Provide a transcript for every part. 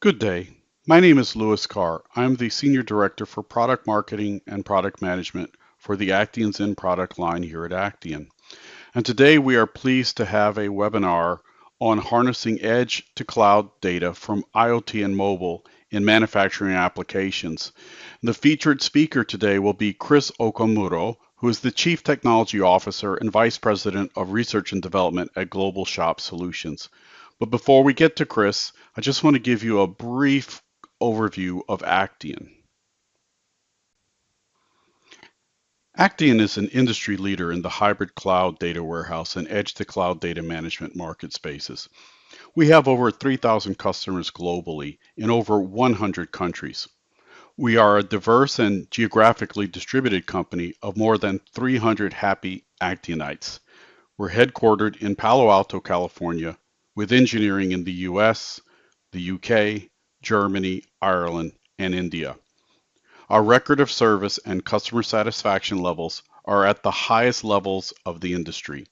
Good day. My name is Louis Carr. I'm the Senior Director for Product Marketing and Product Management for the Actian Zen product line here at Actian. And today we are pleased to have a webinar on harnessing edge to cloud data from IoT and mobile in manufacturing applications. The featured speaker today will be Chris Okamuro, who is the Chief Technology Officer and Vice President of Research and Development at Global Shop Solutions. But before we get to Chris, I just want to give you a brief overview of Actian. Actian is an industry leader in the hybrid cloud data warehouse and edge-to-cloud data management market spaces. We have over 3,000 customers globally in over 100 countries. We are a diverse and geographically distributed company of more than 300 happy Actianites. We're headquartered in Palo Alto, California, with engineering in the US, the UK, Germany, Ireland, and India. Our record of service and customer satisfaction levels are at the highest levels of the industry.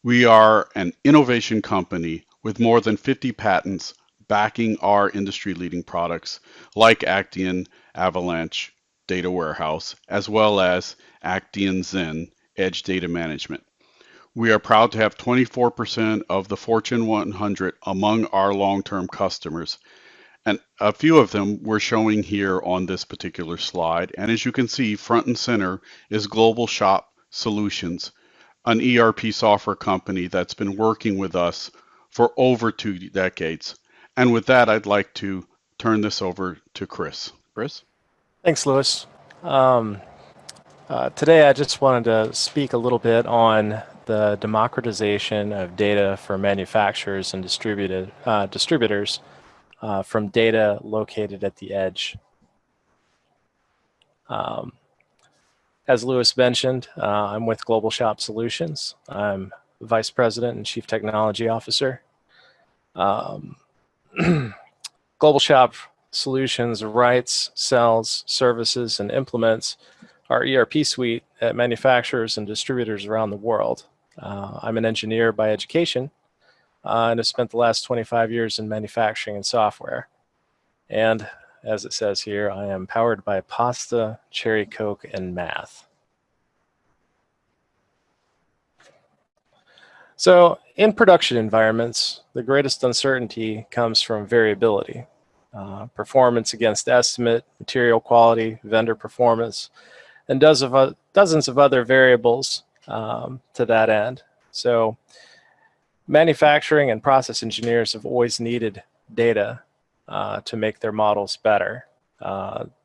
We are an innovation company with more than 50 patents backing our industry-leading products like Actian Avalanche Data Warehouse, as well as Actian Zen Edge Data Management. We are proud to have 24% of the Fortune 100 among our long-term customers. And a few of them we're showing here on this particular slide. And as you can see, front and center is Global Shop Solutions, an ERP software company that's been working with us for over 2 decades. And with that, I'd like to turn this over to Chris. Chris? Thanks, Louis. Today, I just wanted to speak a little bit on the democratization of data for manufacturers and distributors from data located at the edge. As Louis mentioned, I'm with Global Shop Solutions. I'm Vice President and Chief Technology Officer. Global Shop Solutions writes, sells, services, and implements our ERP suite at manufacturers and distributors around the world. I'm an engineer by education and have spent the last 25 years in manufacturing and software. And as it says here, I am powered by pasta, cherry Coke, and math. So in production environments, the greatest uncertainty comes from variability. Performance against estimate, material quality, vendor performance, and dozens of other variables to that end. So manufacturing and process engineers have always needed data to make their models better.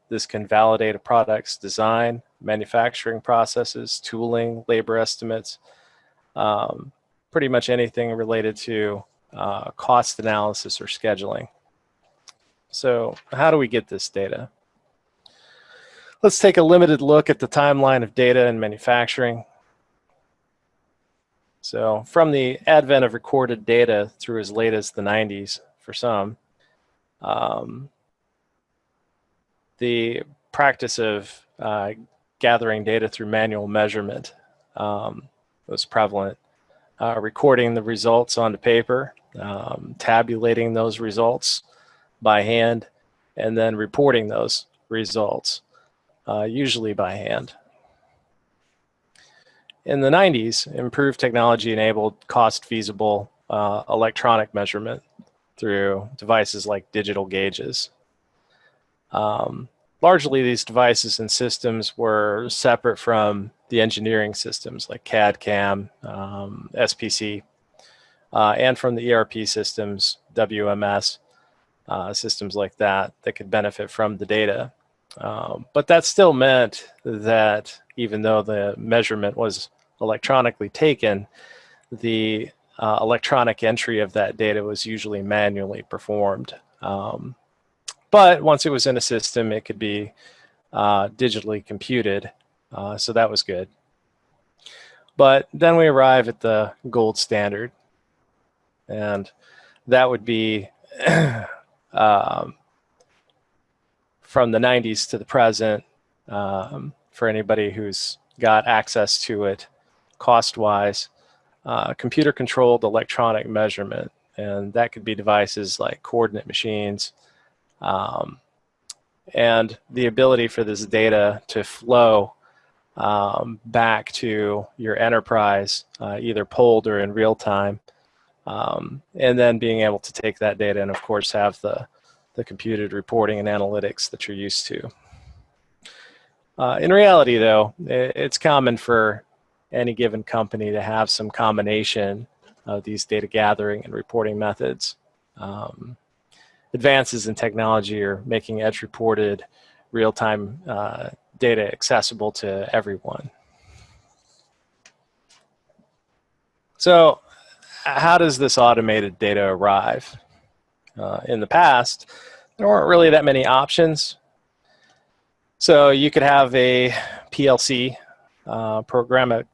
This can validate a product's design, manufacturing processes, tooling, labor estimates, pretty much anything related to cost analysis or scheduling. So how do we get this data? Let's take a limited look at the timeline of data in manufacturing. So from the advent of recorded data through as late as the 90s for some, the practice of gathering data through manual measurement was prevalent. Recording the results onto paper, tabulating those results by hand, and then reporting those results, usually by hand. In the 90s, improved technology enabled cost-feasible electronic measurement through devices like digital gauges. Largely, these devices and systems were separate from the engineering systems like CAD, CAM, SPC, and from the ERP systems, WMS, systems like that could benefit from the data. But that still meant that even though the measurement was electronically taken, the electronic entry of that data was usually manually performed. But once it was in a system, it could be digitally computed, so that was good. But then we arrive at the gold standard, and that would be from the 90s to the present, for anybody who's got access to it cost-wise, computer-controlled electronic measurement. And that could be devices like coordinate machines, And the ability for this data to flow back to your enterprise, either polled or in real time, and then being able to take that data and, of course, have the computed reporting and analytics that you're used to. In reality, though, it's common for any given company to have some combination of these data gathering and reporting methods. Advances in technology are making edge-reported real-time data accessible to everyone. So how does this automated data arrive? In the past, there weren't really that many options. So you could have a PLC, programmable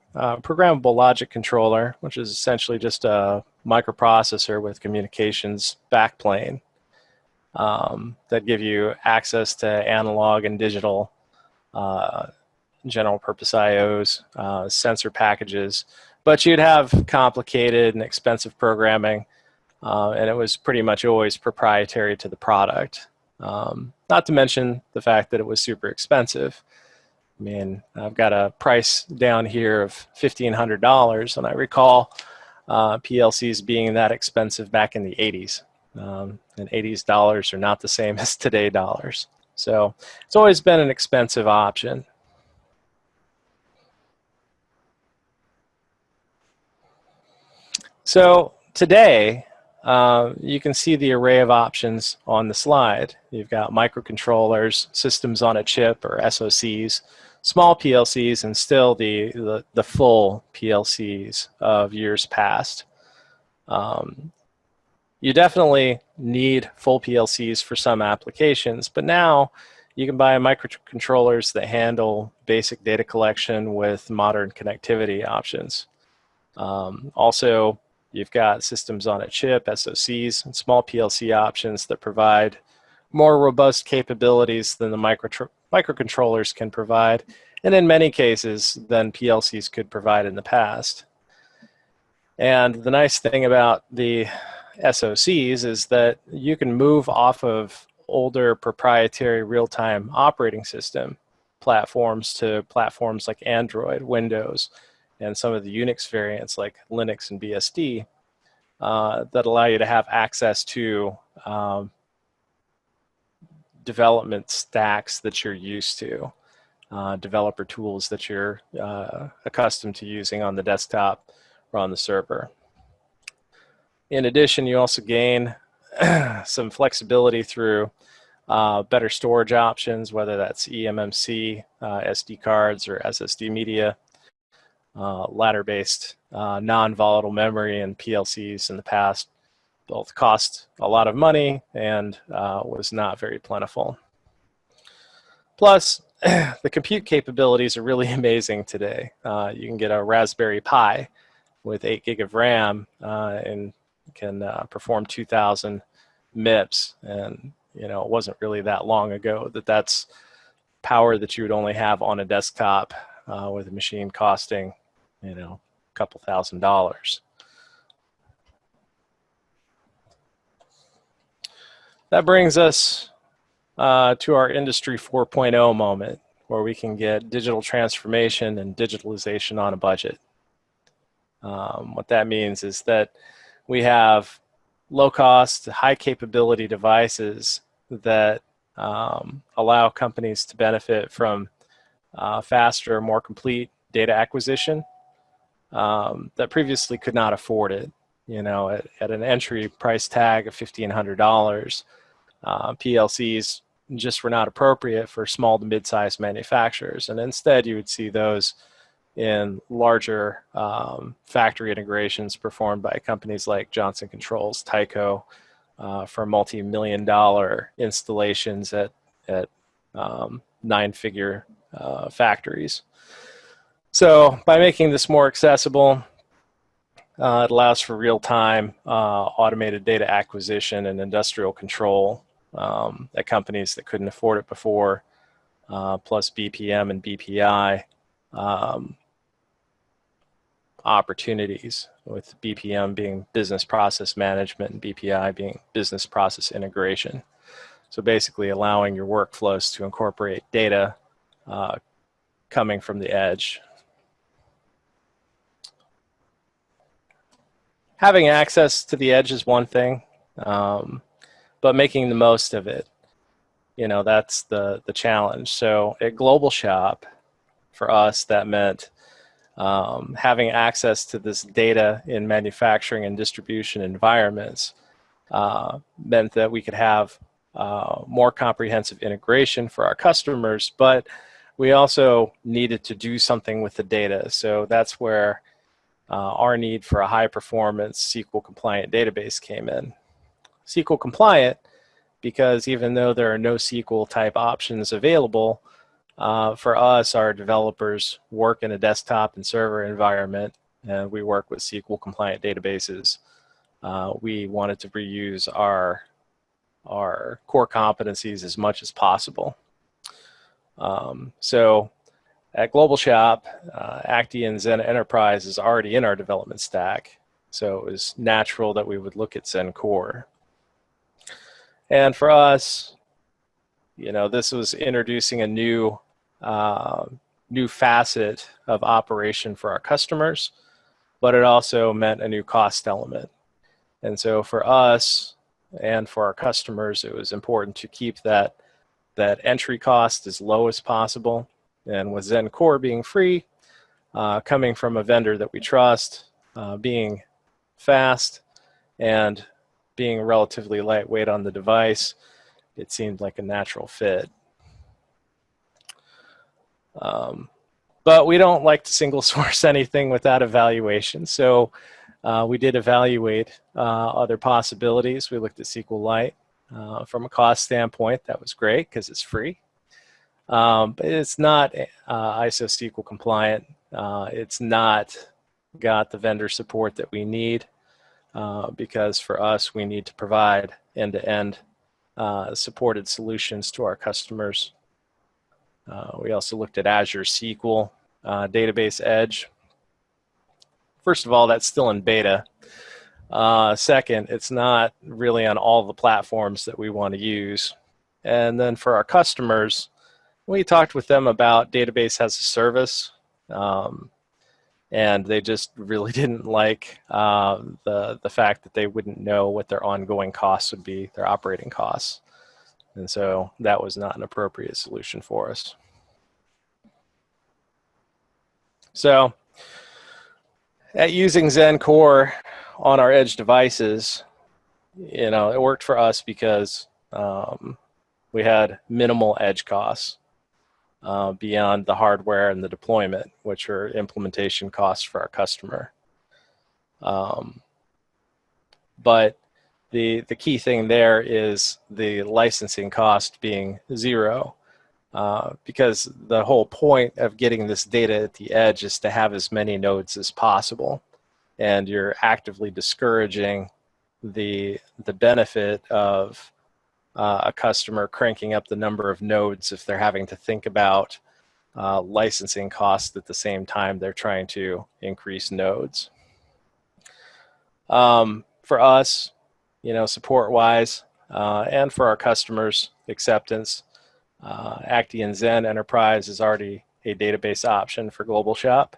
logic controller, which is essentially just a microprocessor with communications backplane that give you access to analog and digital general purpose IOs, sensor packages, but you'd have complicated and expensive programming, and it was pretty much always proprietary to the product. Not to mention the fact that it was super expensive. I mean, I've got a price down here of $1,500, and I recall PLCs being that expensive back in the 80s. And 80s dollars are not the same as today dollars. So it's always been an expensive option. So today, you can see the array of options on the slide. You've got microcontrollers, systems on a chip, or SoCs, small PLCs, and still the full PLCs of years past. You definitely need full PLCs for some applications, but now you can buy microcontrollers that handle basic data collection with modern connectivity options. Also, you've got systems on a chip, SoCs, and small PLC options that provide more robust capabilities than the microcontrollers can provide, and in many cases than PLCs could provide in the past. And the nice thing about the SoCs is that you can move off of older proprietary real-time operating system platforms to platforms like Android, Windows, and some of the Unix variants like Linux and BSD that allow you to have access to development stacks that you're used to, developer tools that you're accustomed to using on the desktop or on the server. In addition, you also gain some flexibility through better storage options, whether that's eMMC, SD cards, or SSD media. Ladder-based non-volatile memory and PLCs in the past both cost a lot of money and was not very plentiful. Plus, the compute capabilities are really amazing today. You can get a Raspberry Pi with 8 gig of RAM and can perform 2,000 MIPS. And it wasn't really that long ago that's power that you would only have on a desktop with a machine costing, a couple $1,000s. That brings us to our Industry 4.0 moment, where we can get digital transformation and digitalization on a budget. What that means is that we have low-cost, high-capability devices that allow companies to benefit from faster, more complete data acquisition that previously could not afford it. At an entry price tag of $1,500, PLCs just were not appropriate for small to mid-sized manufacturers, and instead you would see those in larger factory integrations performed by companies like Johnson Controls, Tyco, for multi-million-dollar installations at 9-figure factories. So by making this more accessible, it allows for real-time automated data acquisition and industrial control at companies that couldn't afford it before, plus BPM and BPI opportunities, with BPM being business process management and BPI being business process integration. So basically allowing your workflows to incorporate data coming from the edge. Having access to the edge is one thing, but making the most of it, that's the challenge. So at Global Shop, for us, that meant having access to this data in manufacturing and distribution environments meant that we could have more comprehensive integration for our customers, but we also needed to do something with the data. So that's where our need for a high performance SQL compliant database came in. SQL compliant because even though there are no SQL type options available, for us, our developers work in a desktop and server environment, and we work with SQL compliant databases. We wanted to reuse our core competencies as much as possible. So at Global Shop, Actian Zen Enterprise is already in our development stack, so it was natural that we would look at ZenCore. And for us, this was introducing a new facet of operation for our customers, but it also meant a new cost element. And so for us and for our customers, it was important to keep that entry cost as low as possible. And with ZenCore being free, coming from a vendor that we trust, being fast, and being relatively lightweight on the device, it seemed like a natural fit. But we don't like to single source anything without evaluation. So we did evaluate other possibilities. We looked at SQLite. From a cost standpoint, that was great because it's free. But it's not ISO SQL compliant. It's not got the vendor support that we need because for us, we need to provide end-to-end supported solutions to our customers. We also looked at Azure SQL Database Edge. First of all, that's still in beta. Second, it's not really on all the platforms that we want to use. And then for our customers, we talked with them about database as a service, and they just really didn't like the fact that they wouldn't know what their ongoing costs would be, their operating costs. And so that was not an appropriate solution for us. So at using ZenCore on our edge devices, it worked for us because we had minimal edge costs beyond the hardware and the deployment, which are implementation costs for our customer. But the key thing there is the licensing cost being zero, because the whole point of getting this data at the edge is to have as many nodes as possible, and you're actively discouraging the benefit of a customer cranking up the number of nodes if they're having to think about licensing costs at the same time they're trying to increase nodes. For us, support-wise, and for our customers' acceptance, Actian Zen Enterprise is already a database option for Global Shop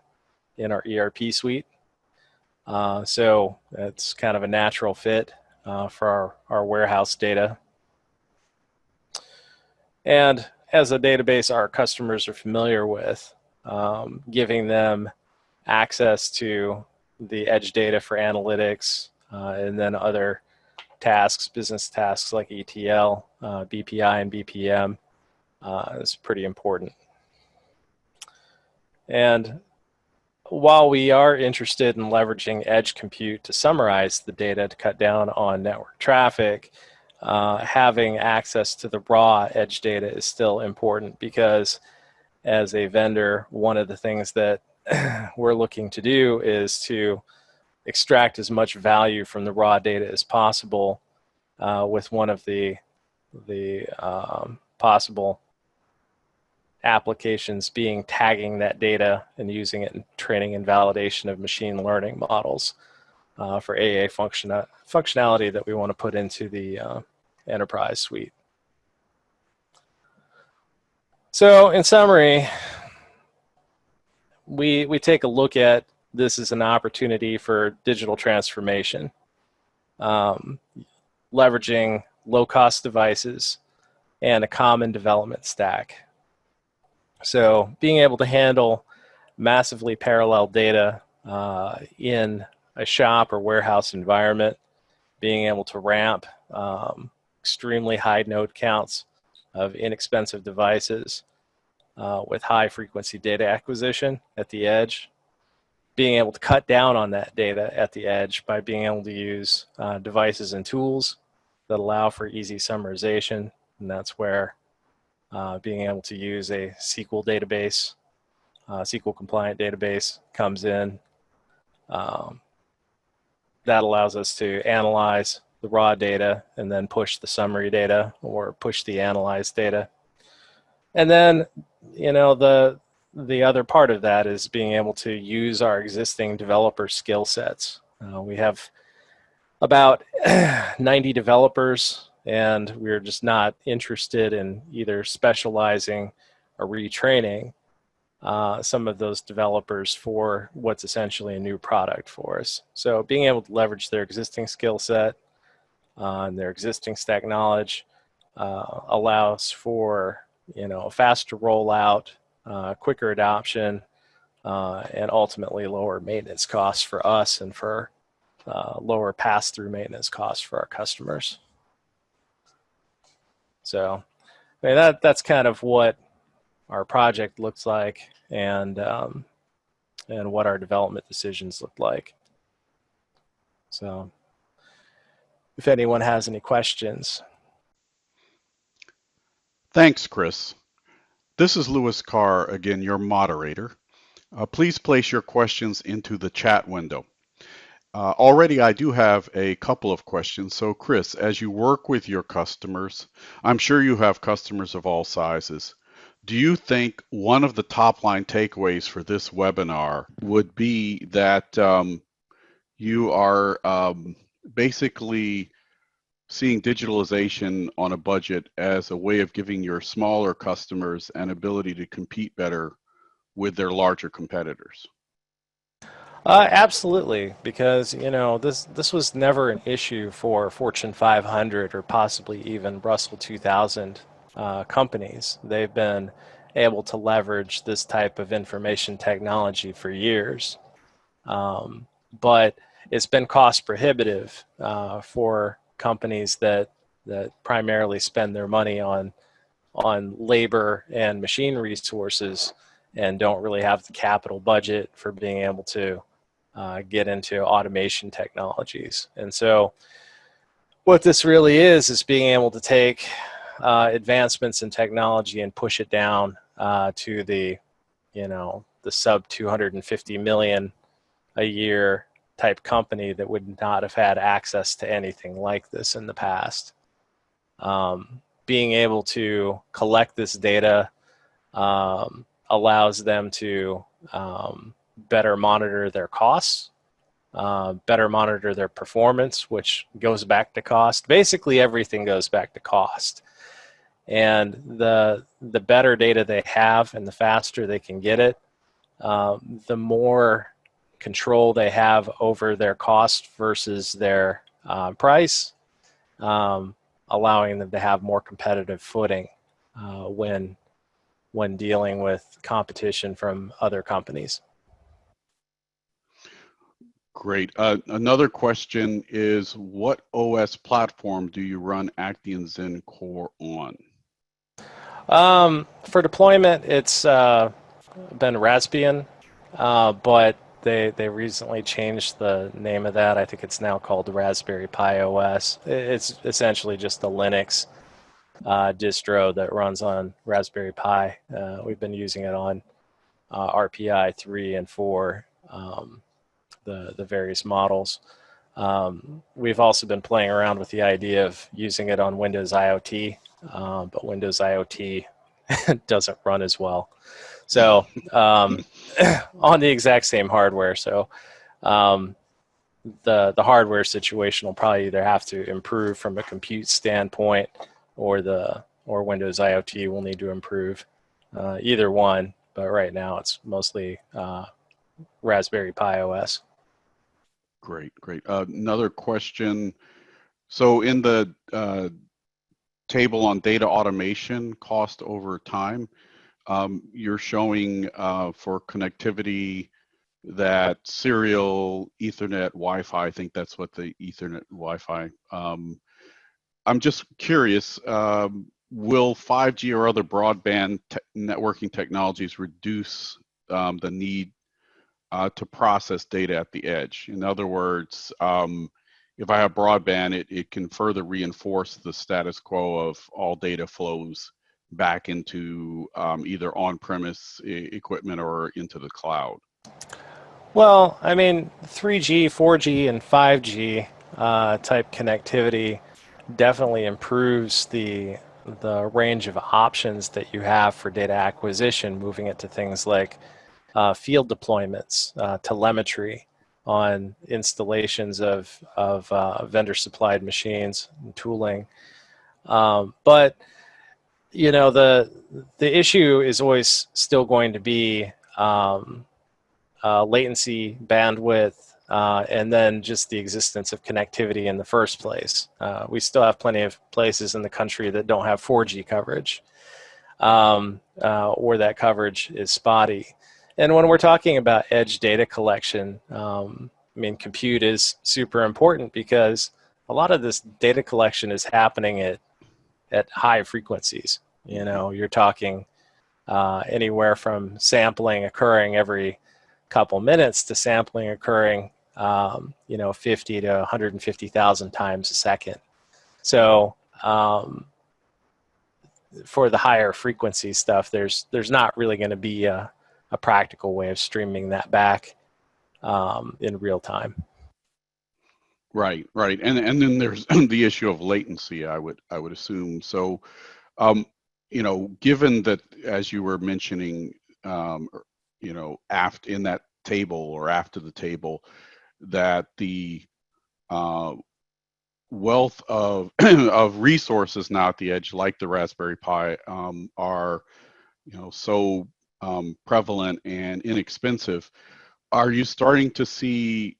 in our ERP suite. So it's kind of a natural fit for our warehouse data. And as a database our customers are familiar with, giving them access to the edge data for analytics and then other tasks, business tasks like ETL, BPI, and BPM is pretty important. And while we are interested in leveraging edge compute to summarize the data to cut down on network traffic, having access to the raw edge data is still important, because as a vendor, one of the things that we're looking to do is to extract as much value from the raw data as possible, with one of the possible applications being tagging that data and using it in training and validation of machine learning models for AA functionality that we want to put into the enterprise suite. So in summary, we take a look at this as an opportunity for digital transformation, leveraging low-cost devices and a common development stack. So being able to handle massively parallel data in a shop or warehouse environment, being able to ramp extremely high node counts of inexpensive devices with high frequency data acquisition at the edge, being able to cut down on that data at the edge by being able to use devices and tools that allow for easy summarization. And that's where being able to use a SQL database, SQL compliant database comes in. That allows us to analyze the raw data and then push the summary data or push the analyzed data. And then, you know, the other part of that is being able to use our existing developer skill sets. We have about 90 developers, and we're just not interested in either specializing or retraining some of those developers for what's essentially a new product for us. So being able to leverage their existing skill set and their existing stack knowledge allows for, you know, a faster rollout, quicker adoption, and ultimately lower maintenance costs for us and for lower pass-through maintenance costs for our customers. So I mean, that's kind of what our project looks like and what our development decisions look like. So if anyone has any questions. Thanks, Chris. This is Louis Carr, again, your moderator. Please place your questions into the chat window. Already I do have a couple of questions. So Chris, as you work with your customers, I'm sure you have customers of all sizes. Do you think one of the top line takeaways for this webinar would be that you are basically seeing digitalization on a budget as a way of giving your smaller customers an ability to compete better with their larger competitors? Absolutely, because you know this was never an issue for Fortune 500 or possibly even Russell 2000 companies. They've been able to leverage this type of information technology for years, but it's been cost prohibitive for companies that primarily spend their money on labor and machine resources and don't really have the capital budget for being able to get into automation technologies. And so what this really is being able to take advancements in technology and push it down to the, you know, the sub 250 million a year type company that would not have had access to anything like this in the past. Being able to collect this data allows them to better monitor their costs, better monitor their performance, which goes back to cost. Basically, everything goes back to cost. And the better data they have and the faster they can get it, the more control they have over their cost versus their price, allowing them to have more competitive footing when dealing with competition from other companies. Great. Another question is, what OS platform do you run Actian ZenCore on? For deployment, it's been Raspbian, but they recently changed the name of that. I think it's now called the Raspberry Pi OS. It's essentially just a Linux distro that runs on Raspberry Pi. We've been using it on RPI 3 and 4, the various models. We've also been playing around with the idea of using it on Windows IoT, but Windows IoT doesn't run as well. So on the exact same hardware. So the hardware situation will probably either have to improve from a compute standpoint, or Windows IoT will need to improve either one, but right now it's mostly Raspberry Pi OS. Great, great. Another question. So in the table on data automation cost over time, you're showing for connectivity that serial Ethernet Wi-Fi, I think that's what the Ethernet Wi-Fi. I'm just curious, will 5G or other broadband networking technologies reduce the need to process data at the edge? In other words, if I have broadband, it can further reinforce the status quo of all data flows back into either on-premise equipment or into the cloud. Well, I mean, 3G, 4G, and 5G type connectivity definitely improves the range of options that you have for data acquisition, moving it to things like field deployments, telemetry on installations of vendor-supplied machines and tooling. But you know, the issue is always still going to be latency, bandwidth, and then just the existence of connectivity in the first place. We still have plenty of places in the country that don't have 4G coverage, or that coverage is spotty. And when we're talking about edge data collection, I mean, compute is super important because a lot of this data collection is happening at high frequencies. You know, you're talking anywhere from sampling occurring every couple minutes to sampling occurring, 50 to 150,000 times a second. So for the higher frequency stuff, there's not really going to be a practical way of streaming that back in real time. Right, right, and then there's the issue of latency. I would assume so. Given that, as you were mentioning, after in that table or after the table, that the wealth of of resources now at the edge, like the Raspberry Pi, are so prevalent and inexpensive. Are you starting to see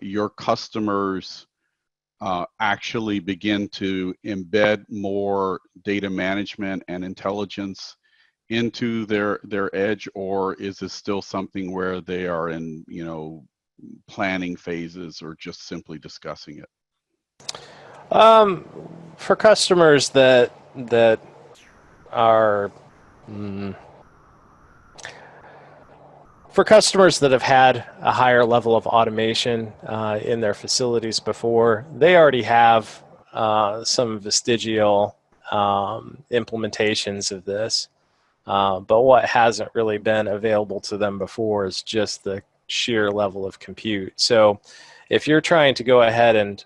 your customers actually begin to embed more data management and intelligence into their edge, or is this still something where they are in planning phases or just simply discussing it? For customers that are for customers that have had a higher level of automation in their facilities before, they already have some vestigial implementations of this. But what hasn't really been available to them before is just the sheer level of compute. So if you're trying to go ahead and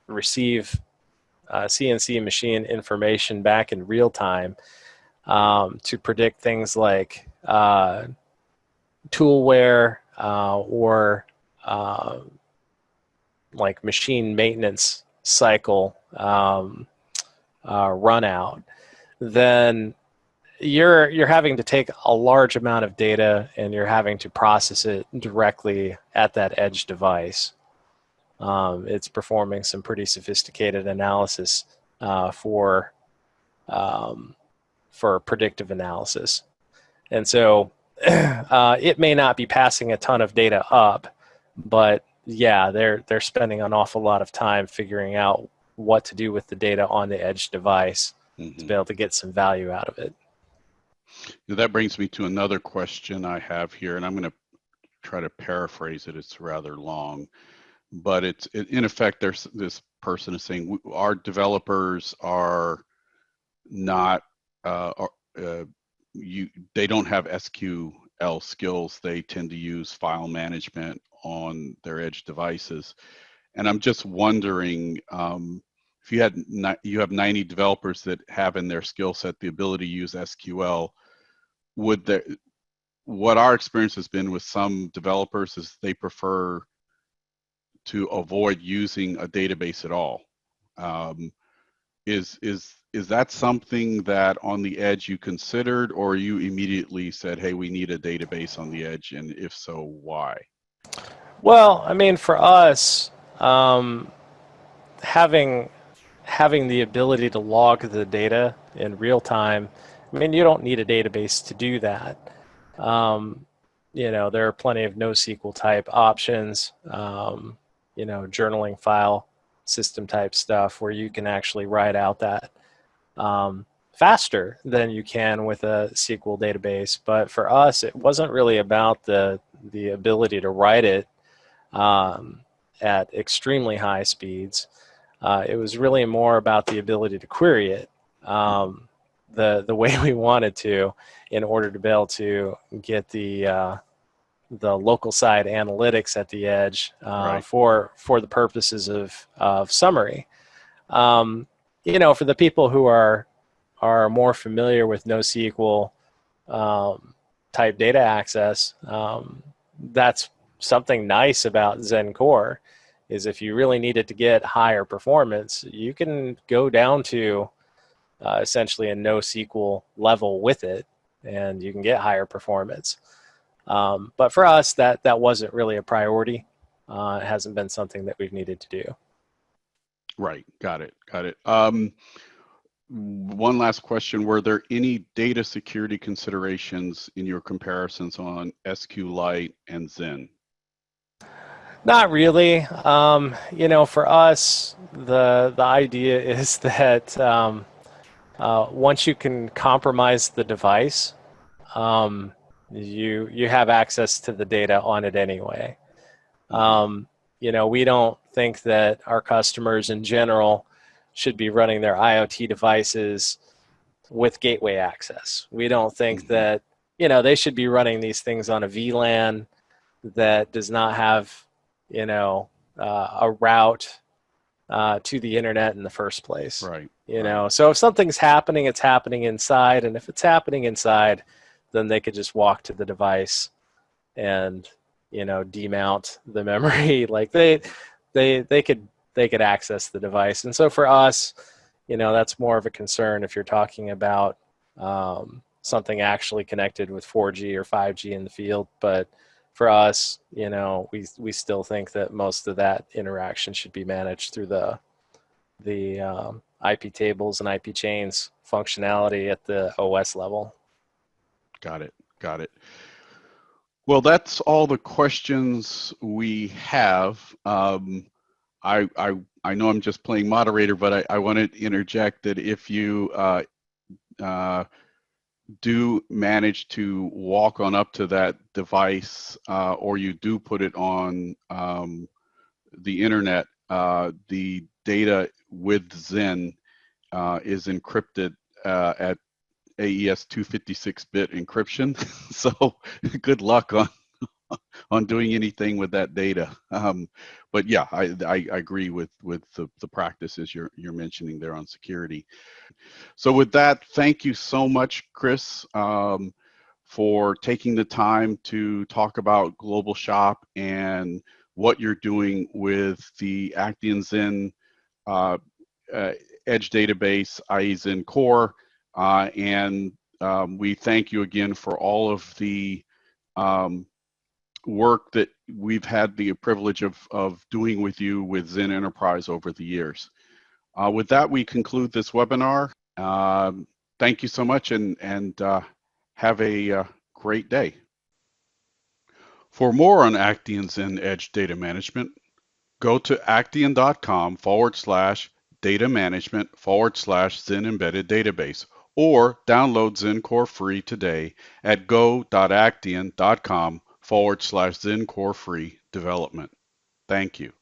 receive CNC machine information back in real time to predict things like tool wear or like machine maintenance cycle run out, then you're having to take a large amount of data and you're having to process it directly at that edge device. It's performing some pretty sophisticated analysis for predictive analysis. And so it may not be passing a ton of data up, but yeah, they're spending an awful lot of time figuring out what to do with the data on the edge device to be able to get some value out of it. That brings me to another question I have here, and I'm going to try to paraphrase it. It's rather long, but in effect, there's this person is saying our developers are not they don't have SQL skills. They tend to use file management on their edge devices, and I'm just wondering if you have 90 developers that have in their skill set the ability to use SQL. What our experience has been with some developers is they prefer to avoid using a database at all. Is that something that on the edge you considered, or you immediately said, hey, we need a database on the edge, and if so, why? Well, I mean, for us, um, having having the ability to log the data in real time, I mean, you don't need a database to do that. Um, there are plenty of NoSQL type options, journaling file system type stuff where you can actually write out that faster than you can with a SQL database. But for us, it wasn't really about the ability to write it um, at extremely high speeds. It was really more about the ability to query it the way we wanted to, in order to be able to get the local side analytics at the edge Right. for the purposes of summary. Um, for the people who are more familiar with NoSQL um, type data access, that's something nice about ZenCore. Is if you really needed to get higher performance, you can go down to essentially a NoSQL level with it, and you can get higher performance. But for us, that wasn't really a priority. It hasn't been something that we've needed to do. Right. Got it. Got it. One last question. Were there any data security considerations in your comparisons on SQLite and Zen? Not really. For us, the idea is that once you can compromise the device, um, you have access to the data on it anyway. Hmm. We don't think that our customers in general should be running their IoT devices with gateway access. We don't think Hmm. that they should be running these things on a VLAN that does not have a route to the internet in the first place. Right. Right. So if something's happening, it's happening inside, and if it's happening inside, then they could just walk to the device and demount the memory. Like they could access the device. And so for us, that's more of a concern if you're talking about something actually connected with 4G or 5G in the field. But for us, we still think that most of that interaction should be managed through the IP tables and IP chains functionality at the OS level. Got it. Got it. Well, that's all the questions we have. I know I'm just playing moderator, but I want to interject that if you uh, do manage to walk on up to that device, or you do put it on the internet, the data with Zen is encrypted at AES 256-bit encryption. So good luck on doing anything with that data. But yeah, I agree with the practices you're mentioning there on security. So with that, thank you so much, Chris, for taking the time to talk about Global Shop and what you're doing with the Actian Zen uh, uh, Edge database, i.e. ZenCore, and we thank you again for all of the um, work that we've had the privilege of doing with you with Zen Enterprise over the years. With that, we conclude this webinar. Thank you so much, and have a great day. For more on Actian Zen Edge data management, go to actian.com/data management/Zen embedded database, or download ZenCore free today at go.actian.com/ZenCore free development. Thank you.